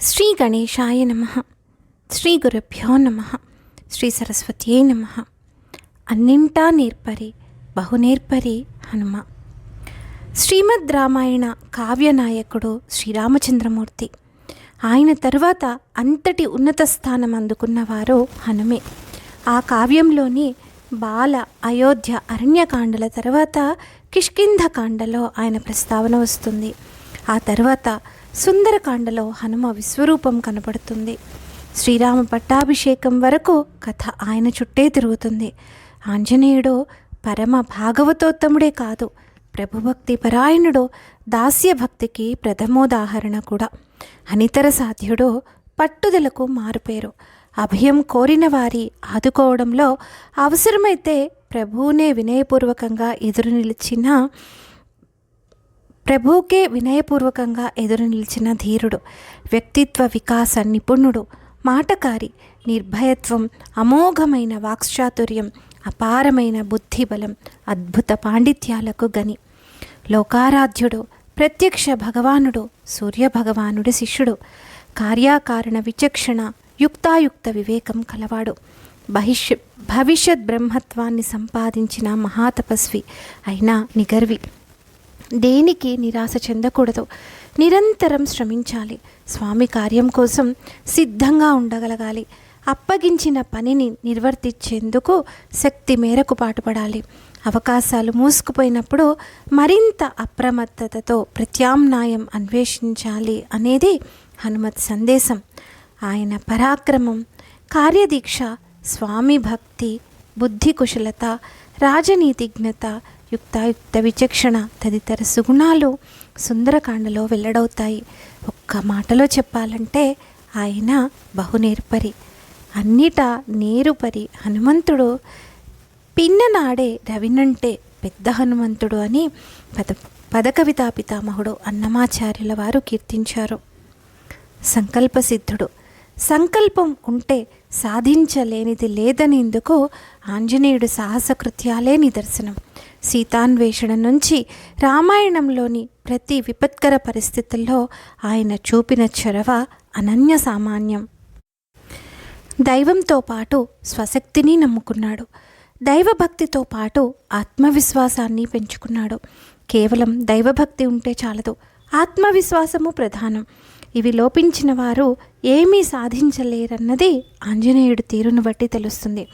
శ్రీ గణేశాయ నమః. శ్రీ గురుభ్యో నమః. శ్రీ సరస్వత్యై నమః. అన్నింటా నేర్పరి బహునేర్పరి హనుమ. శ్రీమద్ రామాయణ కావ్యనాయకుడు శ్రీరామచంద్రమూర్తి. ఆయన తరువాత అంతటి ఉన్నత స్థానం అందుకున్నవారు హనుమే. ఆ కావ్యంలోని బాల, అయోధ్య, అరణ్యకాండల తర్వాత కిష్కింధకాండలో ఆయన ప్రస్తావన వస్తుంది. ఆ తర్వాత సుందరకాండలో హనుమ విశ్వరూపం కనబడుతుంది. శ్రీరామ పట్టాభిషేకం వరకు కథ ఆయన చుట్టే తిరుగుతుంది. ఆంజనేయుడు పరమ భాగవతోత్తముడే కాదు, ప్రభుభక్తి పరాయణుడు, దాస్యభక్తికి ప్రథమోదాహరణ కూడా. అనితర సాధ్యుడు, పట్టుదలకు మారుపేరు. అభయం కోరిన వారి ఆదుకోవడంలో అవసరమైతే ప్రభువుకే వినయపూర్వకంగా ఎదురు నిలిచిన ధీరుడు, వ్యక్తిత్వ వికాస నిపుణుడు, మాటకారి, నిర్భయత్వం, అమోఘమైన వాక్చాతుర్యం, అపారమైన బుద్ధిబలం, అద్భుత పాండిత్యాలకు గని, లోకారాధ్యుడు, ప్రత్యక్ష భగవానుడు, సూర్యభగవానుడి శిష్యుడు, కార్యాకారణ విచక్షణ, యుక్తాయుక్త వివేకం కలవాడు, భవిష్యత్ బ్రహ్మత్వాన్ని సంపాదించిన మహాతపస్వి అయినా నిగర్వి. దేనికి నిరాశ చెందకూడదు, నిరంతరం శ్రమించాలి. స్వామి కార్యం కోసం సిద్ధంగా ఉండగలగాలి. అప్పగించిన పనిని నిర్వర్తించేందుకు శక్తి మేరకు పాటుపడాలి. అవకాశాలు మూసుకుపోయినప్పుడు మరింత అప్రమత్తతతో ప్రత్యామ్నాయం అన్వేషించాలి అనేది హనుమత్ సందేశం. ఆయన పరాక్రమం, కార్యదీక్ష, స్వామి భక్తి, బుద్ధి కుశలత, రాజనీతిజ్ఞత, యుక్తాయుక్త విచక్షణ తదితర సుగుణాలు సుందరకాండలో వెల్లడవుతాయి. ఒక్క మాటలో చెప్పాలంటే ఆయన బహునేర్పరి, అన్నిటా నేరుపరి హనుమంతుడు. పిన్ననాడే రవినంటే పెద్ద హనుమంతుడు అని పదకవితా పితామహుడు అన్నమాచార్యుల వారు కీర్తించారు. సంకల్పసిద్ధుడు, సంకల్పం ఉంటే సాధించలేనిది లేదనేందుకు ఆంజనేయుడు సాహసకృత్యాలే నిదర్శనం. సీతాన్వేషణ నుంచి రామాయణంలోని ప్రతి విపత్కర పరిస్థితుల్లో ఆయన చూపిన చొరవ అనన్య సామాన్యం. దైవంతో పాటు స్వశక్తిని నమ్ముకున్నాడు. దైవభక్తితో పాటు ఆత్మవిశ్వాసాన్ని పెంచుకున్నాడు. కేవలం దైవభక్తి ఉంటే చాలదు, ఆత్మవిశ్వాసము ప్రధానం. ఇవి లోపించిన వారు ఏమీ సాధించలేరన్నది ఆంజనేయుడు తీరును బట్టి తెలుస్తుంది.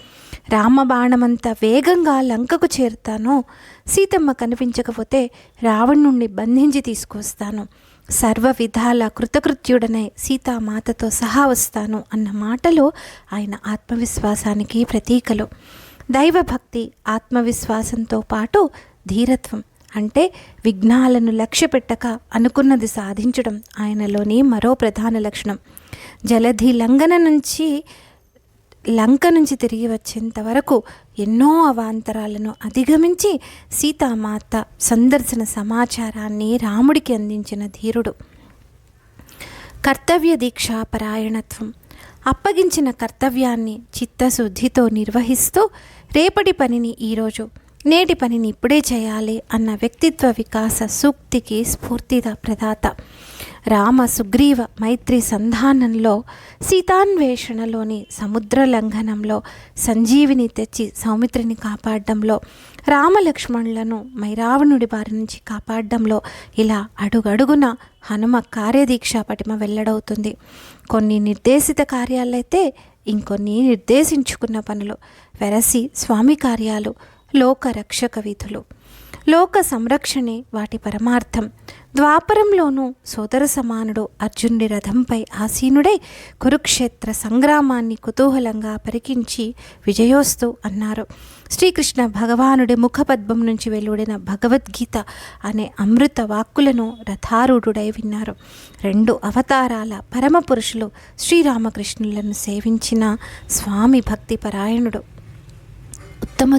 రామబాణమంత వేగంగా లంకకు చేరుతాను, సీతమ్మ కనిపించకపోతే రావణుణ్ణి బంధించి తీసుకొస్తాను, సర్వ విధాల కృతకృత్యుడనై సీతామాతతో సహా వస్తాను అన్న మాటలు ఆయన ఆత్మవిశ్వాసానికి ప్రతీకలు. దైవభక్తి, ఆత్మవిశ్వాసంతో పాటు ధీరత్వం అంటే విఘ్నాలను లక్ష్యపెట్టక అనుకున్నది సాధించడం ఆయనలోని మరో ప్రధాన లక్షణం. జలధి లంక నుంచి తిరిగి వచ్చేంత వరకు ఎన్నో అవాంతరాలను అధిగమించి సీతామాత సందర్శన సమాచారాన్ని రాముడికి అందించిన ధీరుడు. కర్తవ్య దీక్షా పరాయణత్వం, అప్పగించిన కర్తవ్యాన్ని చిత్తశుద్ధితో నిర్వహిస్తూ రేపటి పనిని ఈరోజు, నేటి పనిని ఇప్పుడే చేయాలి అన్న వ్యక్తిత్వ వికాస సూక్తికి స్ఫూర్తిద ప్రదాత. రామ సుగ్రీవ మైత్రి సంధానంలో, సీతాన్వేషణలోని సముద్ర లంఘనంలో, సంజీవిని తెచ్చి సౌమిత్రిని కాపాడడంలో, రామలక్ష్మణులను మైరావణుడి బారి నుంచి కాపాడడంలో, ఇలా అడుగడుగున హనుమ కార్యదీక్ష పటిమ వెల్లడవుతుంది. కొన్ని నిర్దేశిత కార్యాలైతే ఇంకొన్ని నిర్దేశించుకున్న పనులు, వెరసి స్వామి కార్యాలు, లోక రక్షక విధులు. లోక సంరక్షణే వాటి పరమార్థం. ద్వాపరంలోనూ సోదర సమానుడు అర్జునుడి రథంపై ఆసీనుడై కురుక్షేత్ర సంగ్రామాన్ని కుతూహలంగా పరికించి విజయోస్తు అన్నారు. శ్రీకృష్ణ భగవానుడి ముఖపద్మం నుంచి వెలువడిన భగవద్గీత అనే అమృత వాక్కులను రథారూఢుడై విన్నారు. 2 అవతారాల పరమ పురుషులు శ్రీరామకృష్ణులను సేవించిన స్వామి భక్తి పరాయణుడు. ఉత్తమ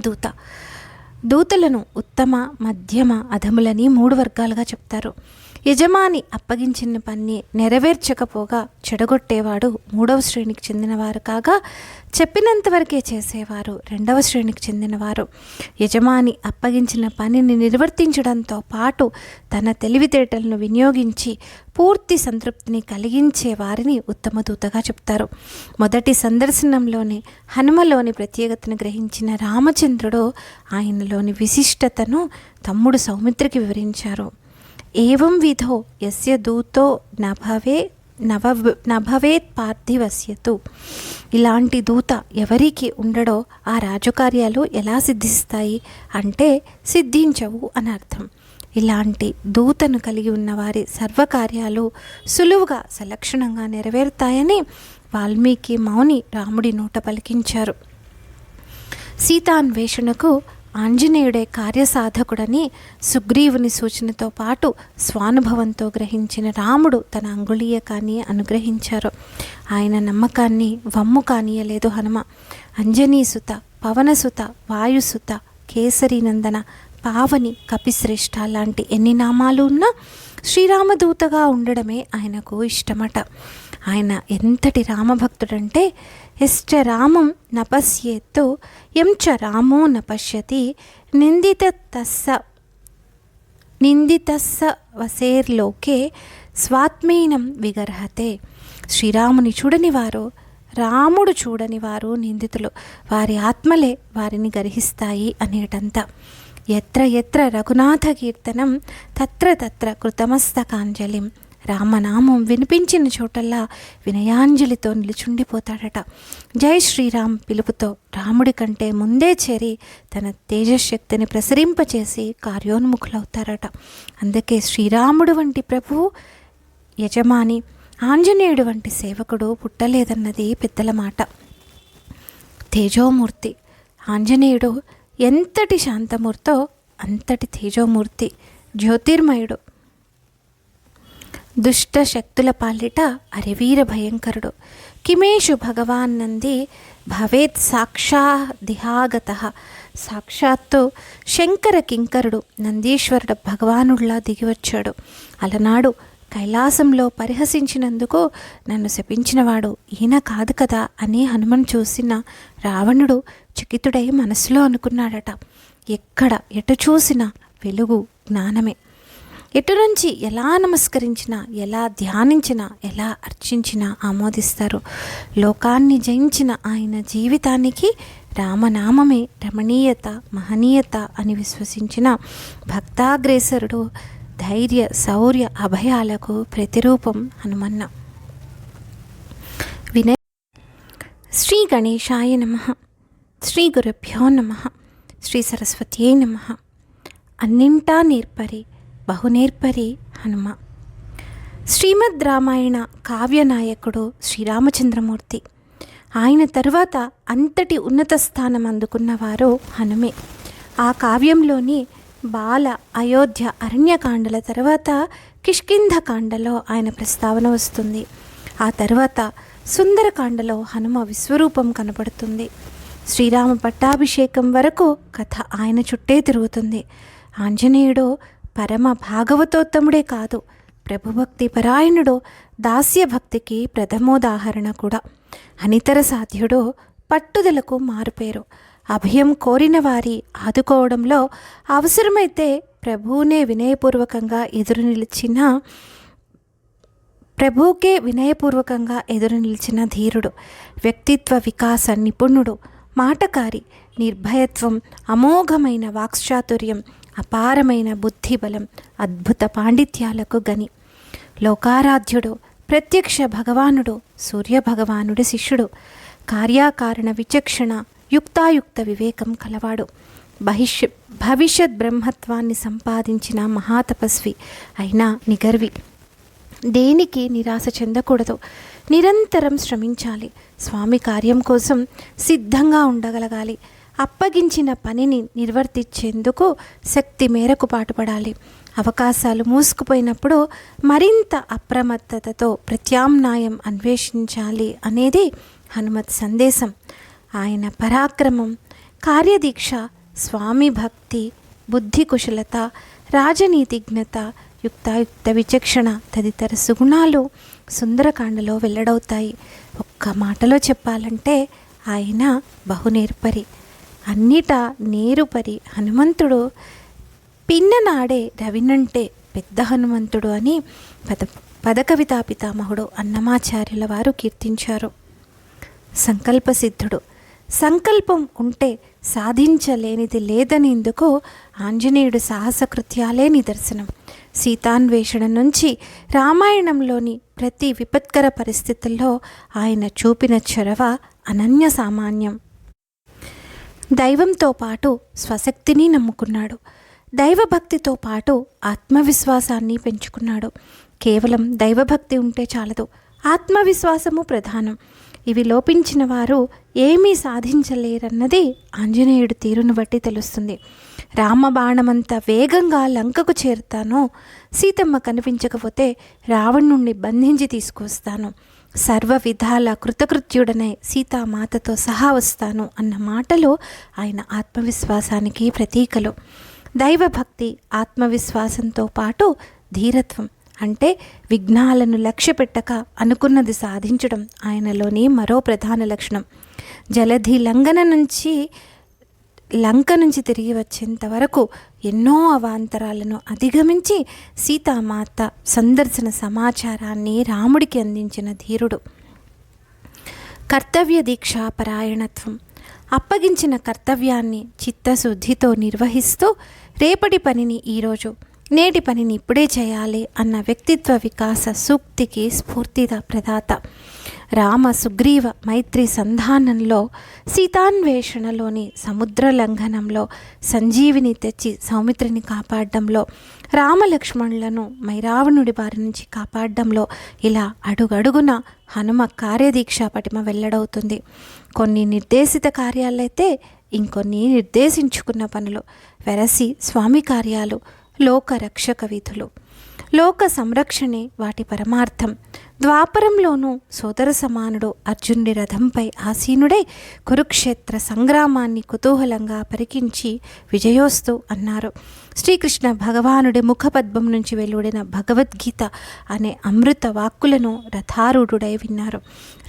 దూతలను ఉత్తమ, మధ్యమ, అధములని 3 వర్గాలుగా చెప్తారు. యజమాని అప్పగించిన పని నెరవేర్చకపోగా చెడగొట్టేవాడు 3వ శ్రేణికి చెందినవారు కాగా, చెప్పినంతవరకే చేసేవారు 2వ శ్రేణికి చెందినవారు. యజమాని అప్పగించిన పనిని నిర్వర్తించడంతో పాటు తన తెలివితేటలను వినియోగించి పూర్తి సంతృప్తిని కలిగించే వారిని ఉత్తమ దూతగా చెప్తారు. మొదటి సందర్శనంలోనే హనుమలోని ప్రత్యేకతను గ్రహించిన రామచంద్రుడు ఆయనలోని విశిష్టతను తమ్ముడు సౌమిత్రికి వివరించారు. ఏవం విధో యస్య దూతో నభవేత్ పార్థివస్యతు. ఇలాంటి దూత ఎవరికి ఉండడో ఆ రాజకార్యాలు ఎలా సిద్ధిస్తాయి అంటే సిద్ధించవు అని అర్థం. ఇలాంటి దూతను కలిగి ఉన్నవారి సర్వకార్యాలు సులువుగా సలక్షణంగా నెరవేరుతాయని వాల్మీకి మౌని రాముడి నోట పలికించారు. సీతాన్వేషణకు ఆంజనేయుడే కార్యసాధకుడని సుగ్రీవుని సూచనతో పాటు స్వానుభవంతో గ్రహించిన రాముడు తన అంగుళీయకాన్ని అనుగ్రహించారు. ఆయన నమ్మకాన్ని వమ్ము కానీయలేదు హనుమ. అంజనీసుత, పవనసుత, వాయుసుత, కేసరీనందన, పావని, కపిశ్రేష్ఠ లాంటి ఎన్ని నామాలు ఉన్నా శ్రీరామదూతగా ఉండడమే ఆయనకు ఇష్టమట. ఆయన ఎంతటి రామభక్తుడంటే ఎశ్చ రామం నపశ్యేత్తు యం చ రామో నపశ్యతి నిందితస్స వసేర్లోకే స్వాత్మీనం విగర్హతే. శ్రీరాముని చూడనివారు, రాముడు చూడనివారు నిందితులు, వారి ఆత్మలే వారిని గర్హిస్తాయి అనేటంత. ఎత్ర ఎత్ర రఘునాథ కీర్తనం తత్ర తత్ర కృతమస్తకాంజలిం. రామనామం వినిపించిన చోటల్లా వినయాంజలితో నిలుచుండిపోతాడట. జై శ్రీరామ్ పిలుపుతో రాముడి కంటే ముందే చేరి తన తేజశక్తిని ప్రసరింపచేసి కార్యోన్ముఖులవుతారట. అందుకే శ్రీరాముడు వంటి ప్రభువు, యజమాని, ఆంజనేయుడు వంటి సేవకుడు పుట్టలేదన్నది పెద్దల మాట. తేజోమూర్తి ఆంజనేయుడు ఎంతటి శాంతమూర్తో అంతటి తేజోమూర్తి, జ్యోతిర్మయుడు, దుష్ట శక్తుల పాలిట అరివీర భయంకరుడు. కిమేషు భగవాన్నంది భవేత్ సాక్షాదిహాగత. సాక్షాత్తు శంకర కింకరుడు నందీశ్వరుడు భగవానుడిలా దిగివచ్చాడు. అలనాడు కైలాసంలో పరిహసించినందుకు నన్ను శపించినవాడు ఈయన కాదు కదా అని హనుమను చూసిన రావణుడు చకితుడై మనసులో అనుకున్నాడట. ఎక్కడ ఎటు చూసినా వెలుగు జ్ఞానమే. ఎటు నుంచి ఎలా నమస్కరించినా, ఎలా ధ్యానించినా, ఎలా అర్చించినా ఆమోదిస్తారు. లోకాన్ని జయించిన ఆయన జీవితానికి రామనామమే రమణీయత, మహనీయత అని విశ్వసించిన భక్తాగ్రేసరుడు, ధైర్య, శౌర్య, అభయాలకు ప్రతిరూపం హనుమన్న. వినయ. శ్రీ గణేశాయ నమః. శ్రీ గురుభ్యో నమః. శ్రీ సరస్వత్యై నమః. అన్నింటా నేర్పరి బహునేర్పరి హనుమ. శ్రీమద్ రామాయణ కావ్యనాయకుడు శ్రీరామచంద్రమూర్తి. ఆయన తరువాత అంతటి ఉన్నత స్థానం అందుకున్నవారు హనుమే. ఆ కావ్యంలోని బాల, అయోధ్య, అరణ్యకాండల తర్వాత కిష్కింధకాండలో ఆయన ప్రస్తావన వస్తుంది. ఆ తర్వాత సుందరకాండలో హనుమ విశ్వరూపం కనపడుతుంది. శ్రీరామ పట్టాభిషేకం వరకు కథ ఆయన చుట్టే తిరుగుతుంది. ఆంజనేయుడు పరమ భాగవతోత్తముడే కాదు, ప్రభుభక్తి పరాయణుడు, దాస్యభక్తికి ప్రథమోదాహరణ కూడా. అనితర సాధ్యుడు, పట్టుదలకు మారుపేరు. అభయం కోరిన వారి ఆదుకోవడంలో అవసరమైతే ప్రభువుకే వినయపూర్వకంగా ఎదురు నిలిచిన ధీరుడు. వ్యక్తిత్వ వికాస నిపుణుడు, మాటకారి, నిర్భయత్వం, అమోఘమైన వాక్చాతుర్యం, అపారమైన బుద్ధిబలం, అద్భుత పాండిత్యాలకు గని. లోకారాధ్యుడు, ప్రత్యక్ష భగవానుడు, సూర్యభగవానుడి శిష్యుడు. కార్యాకారణ విచక్షణ, యుక్తాయుక్త వివేకం కలవాడు. భవిష్యత్ బ్రహ్మత్వాన్ని సంపాదించిన మహాతపస్వి అయినా నిగర్వి. దేనికి నిరాశ చెందకూడదు, నిరంతరం శ్రమించాలి. స్వామి కార్యం కోసం సిద్ధంగా ఉండగలగాలి. అప్పగించిన పనిని నిర్వర్తించేందుకు శక్తి మేరకు పాటుపడాలి. అవకాశాలు మూసుకుపోయినప్పుడు మరింత అప్రమత్తతతో ప్రత్యామ్నాయం అన్వేషించాలి అనేది హనుమత్ సందేశం. ఆయన పరాక్రమం, కార్యదీక్ష, స్వామి భక్తి, బుద్ధి కుశలత, రాజనీతిజ్ఞత, యుక్తాయుక్త విచక్షణ తదితర సుగుణాలు సుందరకాండలో వెల్లడవుతాయి. ఒక్క మాటలో చెప్పాలంటే ఆయన బహునేర్పరి, అన్నిటా నేరుపరి హనుమంతుడు. పిన్ననాడే రవినంటే పెద్ద హనుమంతుడు అని పదకవితా పితామహుడు అన్నమాచార్యుల వారు కీర్తించారు. సంకల్పసిద్ధుడు. సంకల్పం ఉంటే సాధించలేనిది లేదనేందుకు ఆంజనేయుడు సాహసకృత్యాలే నిదర్శనం. సీతాన్వేషణ నుంచి రామాయణంలోని ప్రతి విపత్కర పరిస్థితుల్లో ఆయన చూపిన చొరవ అనన్య సామాన్యం. దైవంతో పాటు స్వశక్తిని నమ్ముకున్నాడు. దైవభక్తితో పాటు ఆత్మవిశ్వాసాన్ని పెంచుకున్నాడు. కేవలం దైవభక్తి ఉంటే చాలదు, ఆత్మవిశ్వాసము ప్రధానం. ఇవి లోపించిన వారు ఏమీ సాధించలేరన్నది ఆంజనేయుడి తీరును బట్టి తెలుస్తుంది. రామబాణమంత వేగంగా లంకకు చేరుతాను, సీతమ్మ కనిపించకపోతే రావణుణ్ణి బంధించి తీసుకొస్తాను, సర్వ విధాల కృతకృత్యుడనై సీతామాతతో సహా వస్తాను అన్న మాటలు ఆయన ఆత్మవిశ్వాసానికి ప్రతీకలు. దైవభక్తి, ఆత్మవిశ్వాసంతో పాటు ధీరత్వం అంటే విఘ్నాలను లక్ష్యపెట్టక అనుకున్నది సాధించడం ఆయనలోని మరో ప్రధాన లక్షణం. జలధి లంక నుంచి తిరిగి వచ్చేంత వరకు ఎన్నో అవాంతరాలను అధిగమించి సీతామాత సందర్శన సమాచారాన్ని రాముడికి అందించిన ధీరుడు. కర్తవ్య దీక్షా పరాయణత్వం. అప్పగించిన కర్తవ్యాన్ని చిత్తశుద్ధితో నిర్వహిస్తూ రేపటి పనిని ఈరోజు, నేటి పనిని ఇప్పుడే చేయాలి అన్న వ్యక్తిత్వ వికాస సూక్తికి స్ఫూర్తిద ప్రదాత. రామ సుగ్రీవ మైత్రి సంధానంలో, సీతాన్వేషణలోని సముద్ర లంఘనంలో, సంజీవిని తెచ్చి సౌమిత్రిని కాపాడడంలో, రామలక్ష్మణులను మైరావణుడి బారి నుంచి కాపాడడంలో, ఇలా అడుగడుగున హనుమ కార్యదీక్ష పటిమ వెల్లడవుతుంది. కొన్ని నిర్దేశిత కార్యాలైతే ఇంకొన్ని నిర్దేశించుకున్న పనులు, వెరసి స్వామి కార్యాలు, లోక రక్షక విధులు. లోక సంరక్షణే వాటి పరమార్థం. ద్వాపరంలోనూ సోదర సమానుడు అర్జునుడి రథంపై ఆసీనుడై కురుక్షేత్ర సంగ్రామాన్ని కుతూహలంగా పరికించి విజయోస్తు అన్నారు. శ్రీకృష్ణ భగవానుడి ముఖపద్మం నుంచి వెలువడిన భగవద్గీత అనే అమృత వాక్కులను రథారూఢుడై విన్నారు.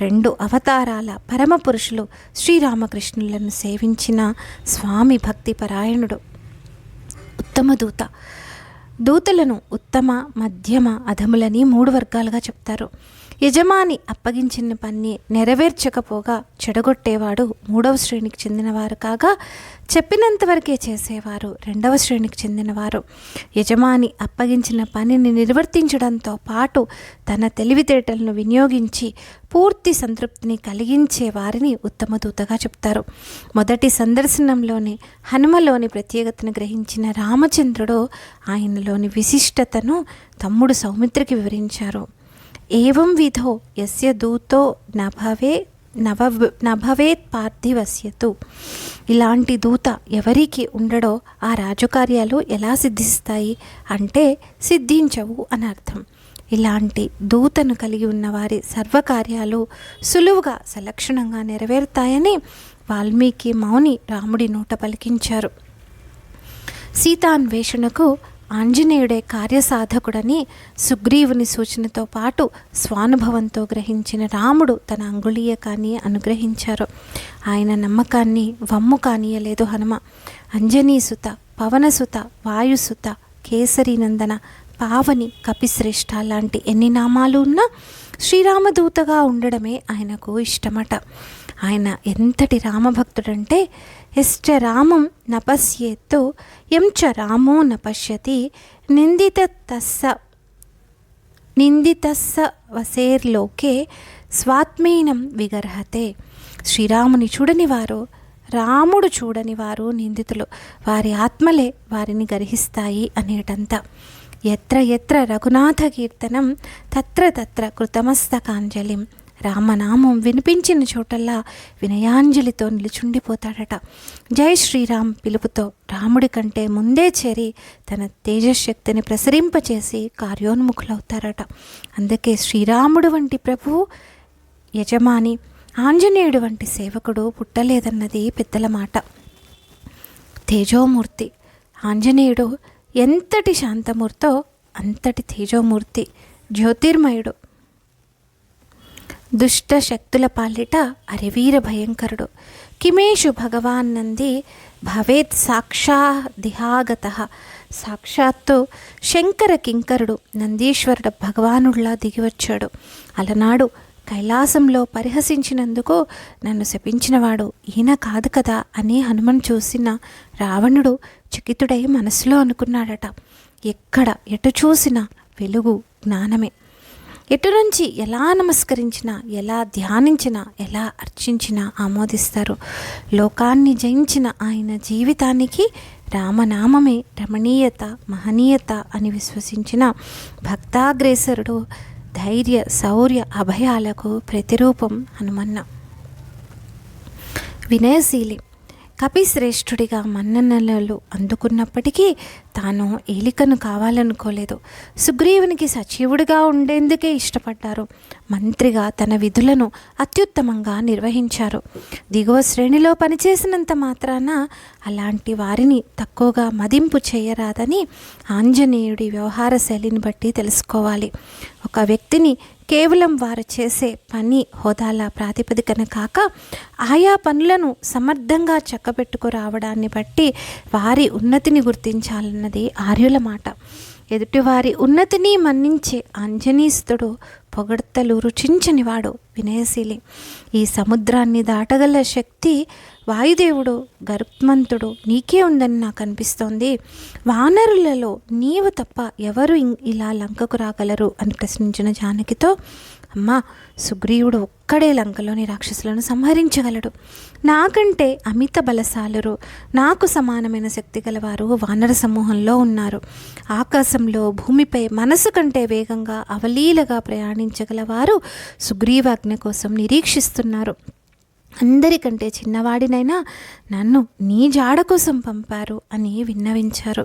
2 అవతారాల పరమపురుషులు శ్రీరామకృష్ణులను సేవించిన స్వామి భక్తి పరాయణుడు. ఉత్తమ దూత. దూతలను ఉత్తమ, మధ్యమ, అధములని 3 వర్గాలుగా చెప్తారు. యజమాని అప్పగించిన పని నెరవేర్చకపోగా చెడగొట్టేవాడు 3వ శ్రేణికి చెందినవారు కాగా, చెప్పినంతవరకే చేసేవారు 2వ శ్రేణికి చెందినవారు. యజమాని అప్పగించిన పనిని నిర్వర్తించడంతో పాటు తన తెలివితేటలను వినియోగించి పూర్తి సంతృప్తిని కలిగించే వారిని ఉత్తమ దూతగా చెప్తారు. మొదటి సందర్శనంలోనే హనుమలోని ప్రత్యేకతను గ్రహించిన రామచంద్రుడు ఆయనలోని విశిష్టతను తమ్ముడు సౌమిత్రికి వివరించారు. ఏవం విధో యస్య దూతో నభవేత్ పార్థివస్యతు. ఇలాంటి దూత ఎవరికి ఉండడో ఆ రాజకార్యాలు ఎలా సిద్ధిస్తాయి అంటే సిద్ధించవు అని అర్థం. ఇలాంటి దూతను కలిగి ఉన్నవారి సర్వకార్యాలు సులువుగా సలక్షణంగా నెరవేరుతాయని వాల్మీకి మౌని రాముడి నోట పలికించారు. సీతాన్వేషణకు ఆంజనేయుడే కార్యసాధకుడని సుగ్రీవుని సూచనతో పాటు స్వానుభవంతో గ్రహించిన రాముడు తన అంగుళీయకాన్ని అనుగ్రహించారు. ఆయన నమ్మకాన్ని వమ్ము కానీయలేదు హనుమ. అంజనీసుత, పవనసుత, వాయుసుత, కేసరీనందన, పావని, కపిశ్రేష్ఠ లాంటి ఎన్ని నామాలు ఉన్నా శ్రీరామదూతగా ఉండడమే ఆయనకు ఇష్టమట. ఆయన ఎంతటి రామభక్తుడంటే ఎశ్చ రామం నపశ్యేత్తు ఎంచ రామో నపశ్యతి నిందితస్స వసేర్లోకే స్వాత్మీనం విగర్హతే. శ్రీరాముని చూడనివారు, రాముడు చూడనివారు నిందితులు, వారి ఆత్మలే వారిని గర్హిస్తాయి అనేటంత. ఎత్ర ఎత్ర రఘునాథ కీర్తనం తత్ర తత్ర కృతమస్తకాంజలిం. రామనామం వినిపించిన చోటల్లా వినయాంజలితో నిలుచుండిపోతాడట. జై శ్రీరామ్ పిలుపుతో రాముడి కంటే ముందే చేరి తన తేజశక్తిని ప్రసరింపచేసి కార్యోన్ముఖులవుతారట. అందుకే శ్రీరాముడు వంటి ప్రభువు, యజమాని, ఆంజనేయుడు వంటి సేవకుడు పుట్టలేదన్నది పెద్దల మాట. తేజోమూర్తి ఆంజనేయుడు ఎంతటి శాంతమూర్తో అంతటి తేజోమూర్తి, జ్యోతిర్మయుడు, దుష్ట శక్తుల పాలిట అరివీర భయంకరుడు. కిమేషు భగవాన్ నంది భవేత్ సాక్షాదిహాగత. సాక్షాత్తు శంకర కింకరుడు నందీశ్వరుడు భగవానుడిలా దిగివచ్చాడు. అలనాడు కైలాసంలో పరిహసించినందుకు నన్ను శపించినవాడు ఈయన కాదు కదా అని హనుమన్ చూసిన రావణుడు చకితుడై మనసులో అనుకున్నాడట, ఎక్కడ ఎటు చూసినా వెలుగు జ్ఞానమే. ఎటు నుంచి ఎలా నమస్కరించినా, ఎలా ధ్యానించినా, ఎలా అర్చించినా ఆమోదిస్తారు. లోకాన్ని జయించిన ఆయన జీవితానికి రామనామమే రమణీయత, మహనీయత అని విశ్వసించిన భక్తాగ్రేసరుడు, ధైర్య శౌర్య అభయాలకు ప్రతిరూపం హనుమన్న. వినయశీలి, కపిశ్రేష్ఠుడిగా మన్ననలు అందుకున్నప్పటికీ తాను ఏలికను కావాలనుకోలేదు. సుగ్రీవునికి సచివుడిగా ఉండేందుకే ఇష్టపడ్డారు. మంత్రిగా తన విధులను అత్యుత్తమంగా నిర్వహించారు. దిగువ శ్రేణిలో పనిచేసినంత మాత్రాన అలాంటి వారిని తక్కువగా మదింపు చేయరాదని ఆంజనేయుడి వ్యవహార శైలిని బట్టి తెలుసుకోవాలి. ఒక వ్యక్తిని కేవలం వారు చేసే పని హోదాల ప్రాతిపదికన కాక ఆయా పనులను సమర్థంగా చక్కబెట్టుకురావడాన్ని బట్టి వారి ఉన్నతిని గుర్తించాలన్నది ఆర్యుల మాట. ఎదుటివారి ఉన్నతిని మన్నించే ఆంజనేయుస్తుడు పొగడ్తలు రుచించనివాడు వినయశీలి. ఈ సముద్రాన్ని దాటగల శక్తి వాయుదేవుడు గరుత్మంతుడు నీకే ఉందని నాకు అనిపిస్తోంది. వానరులలో నీవు తప్ప ఎవరు ఇలా లంకకు రాగలరు అని ప్రశ్నించిన జానకితో, అమ్మా, సుగ్రీవుడు ఒక్కడే లంకలోని రాక్షసులను సంహరించగలడు. నాకంటే అమిత బలశాలురు, నాకు సమానమైన శక్తి గలవారు వానర సమూహంలో ఉన్నారు. ఆకాశంలో భూమిపై మనసు కంటే వేగంగా అవలీలగా ప్రయాణించగలవారు సుగ్రీవాజ్ఞ కోసం నిరీక్షిస్తున్నారు. అందరికంటే చిన్నవాడినైనా నన్ను నీ జాడ కోసం పంపారు అని విన్నవించారు.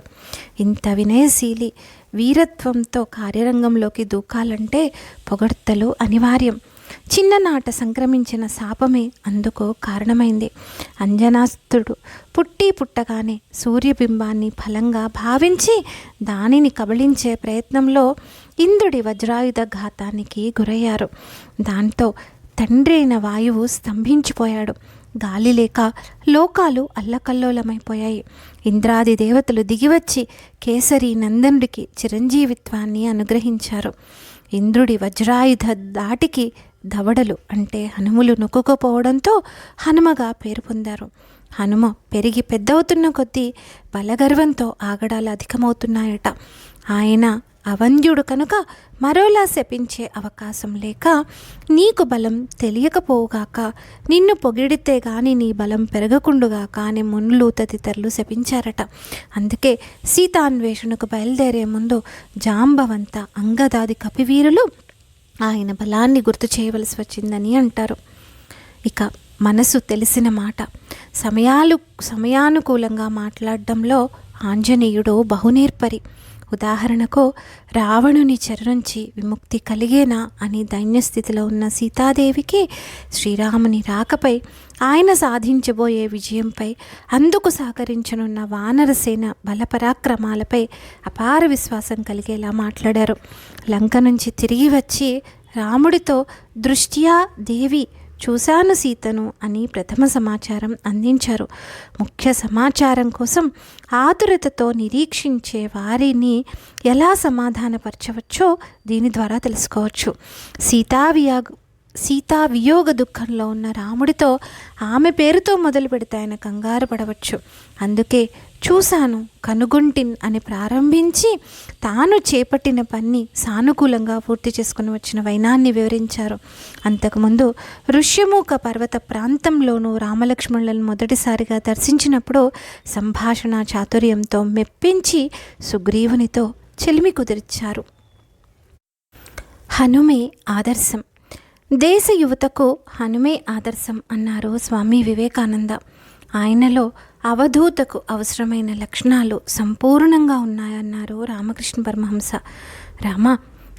ఇంత వినయశీలి వీరత్వంతో కార్యరంగంలోకి దూకాలంటే పొగడ్తలు అనివార్యం. చిన్ననాట సంక్రమించిన శాపమే అందుకు కారణమైంది. అంజనాస్తుడు పుట్టగానే సూర్యబింబాన్ని ఫలంగా భావించి దానిని కబళించే ప్రయత్నంలో ఇంద్రుడి వజ్రాయుధ ఘాతానికి గురయ్యారు. దాంతో తండ్రి అయిన వాయువు స్తంభించిపోయాడు. గాలి లేక లోకాలు అల్లకల్లోలమైపోయాయి. ఇంద్రాది దేవతలు దిగివచ్చి కేసరి నందనుడికి చిరంజీవిత్వాన్ని అనుగ్రహించారు. ఇంద్రుడి వజ్రాయుధ దాటికి దవడలు అంటే హనుములు నొక్కుకుపోవడంతో హనుమగా పేరు పొందారు. హనుమ పెరిగి పెద్దవుతున్న కొద్దీ బలగర్వంతో ఆగడాలు అధికమవుతున్నాయట. ఆయన అవంధ్యుడు కనుక మరోలా శపించే అవకాశం లేక, నీకు బలం తెలియకపోవుగాక, నిన్ను పొగిడితే గాని నీ బలం పెరగకుండుగాక అని మునులు తదితరులు శపించారట. అందుకే సీతాన్వేషణకు బయలుదేరే ముందు జాంబవంత, అంగదాది కపివీరులు ఆయన బలాన్ని గుర్తు చేయవలసి వచ్చిందని అంటారు. ఇక మనసు తెలిసిన మాట, సమయానుకూలంగా మాట్లాడడంలో ఆంజనేయుడు బహునేర్పరి. ఉదాహరణకు రావణుని చెర నుంచి విముక్తి కలిగేనా అని దైన్యస్థితిలో ఉన్న సీతాదేవికి శ్రీరాముని రాకపై, ఆయన సాధించబోయే విజయంపై, అందుకు సహకరించనున్న వానరసేన బలపరాక్రమాలపై అపార విశ్వాసం కలిగేలా మాట్లాడారు. లంక నుంచి తిరిగి వచ్చి రాముడితో దృష్ట్యా దేవి చూశాను సీతను అని ప్రథమ సమాచారం అందించారు. ముఖ్య సమాచారం కోసం ఆతురతతో నిరీక్షించే వారిని ఎలా సమాధానపరచవచ్చో దీని ద్వారా తెలుసుకోవచ్చు. సీతా వియోగ దుఃఖంలో ఉన్న రాముడితో ఆమె పేరుతో మొదలు పెడితే ఆయన కంగారు పడవచ్చు. అందుకే చూశాను, కనుగొంటిన్ అని ప్రారంభించి తాను చేపట్టిన పని సానుకూలంగా పూర్తి చేసుకుని వచ్చిన వైనాన్ని వివరించారు. అంతకుముందు ఋష్యమూక పర్వత ప్రాంతంలోనూ రామలక్ష్మణులను మొదటిసారిగా దర్శించినప్పుడు సంభాషణ చాతుర్యంతో మెప్పించి సుగ్రీవునితో చెలిమి కుదిర్చారు. హనుమే ఆదర్శం. దేశ యువతకు హనుమే ఆదర్శం అన్నారు స్వామి వివేకానంద. ఆయనలో అవధూతకు అవసరమైన లక్షణాలు సంపూర్ణంగా ఉన్నాయన్నారు రామకృష్ణ పరమహంస. రామ,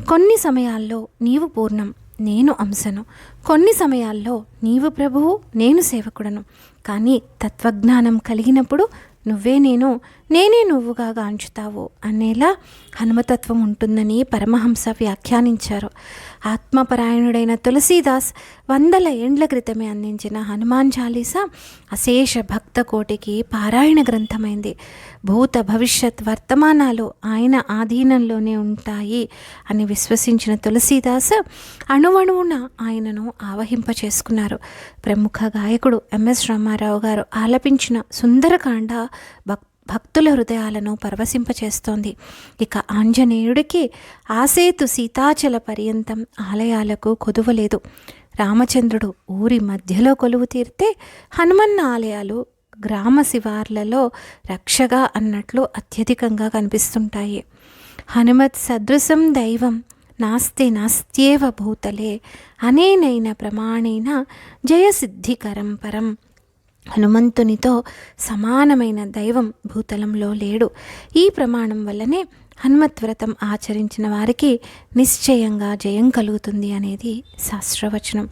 కొన్ని సమయాల్లో నీవు పూర్ణం, నేను అంశను. కొన్ని సమయాల్లో నీవు ప్రభువు, నేను సేవకుడను. కానీ తత్వజ్ఞానం కలిగినప్పుడు నువ్వే నేను, నేనే నువ్వుగా గాంచుతావు అనేలా హనుమతత్వం ఉంటుందని పరమహంస వ్యాఖ్యానించారు. ఆత్మపరాయణుడైన తులసీదాస్ వందల ఏండ్ల క్రితమే అందించిన హనుమాన్ చాలీసా అశేష భక్త కోటికి పారాయణ గ్రంథమైంది. భూత భవిష్యత్ వర్తమానాలు ఆయన ఆధీనంలోనే ఉంటాయి అని విశ్వసించిన తులసీదాస్ అణువణువున ఆయనను ఆవహింపచేసుకున్నారు. ప్రముఖ గాయకుడు ఎంఎస్ రామారావు గారు ఆలపించిన సుందరకాండ భక్తుల హృదయాలను పరవశింపచేస్తోంది. ఇక ఆంజనేయుడికి ఆసేతు సీతాచల పర్యంతం ఆలయాలకు కొదువలేదు. రామచంద్రుడు ఊరి మధ్యలో కొలువు తీరితే హనుమన్న ఆలయాలు గ్రామ శివార్లలో రక్షగా అన్నట్లు అత్యధికంగా కనిపిస్తుంటాయి. హనుమత్ సదృశం దైవం నాస్తి నాస్త్యేవ భూతలే అనేనైన ప్రమాణేన జయసిద్ధికరం పరం. హనుమంతునితో సమానమైన దైవం భూతలంలో లేడు. ఈ ప్రమాణం వల్లనే హనుమత్ వ్రతం ఆచరించిన వారికి నిశ్చయంగా జయం కలుగుతుంది అనేది శాస్త్రవచనం.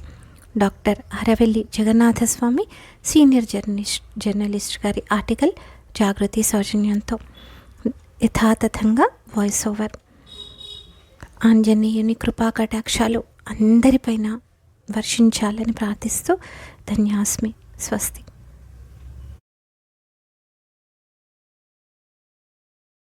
Doctor Aravelli Jagannathaswamy, senior journalist గారి ఆర్టికల్ జాగృతి సౌజన్యంతో. యథాతథంగా వాయిస్ ఓవర్. ఆంజనేయుని కృపా కటాక్షాలు అందరిపైన వర్షించాలని ప్రార్థిస్తూ ధన్యాస్మి. స్వస్తి.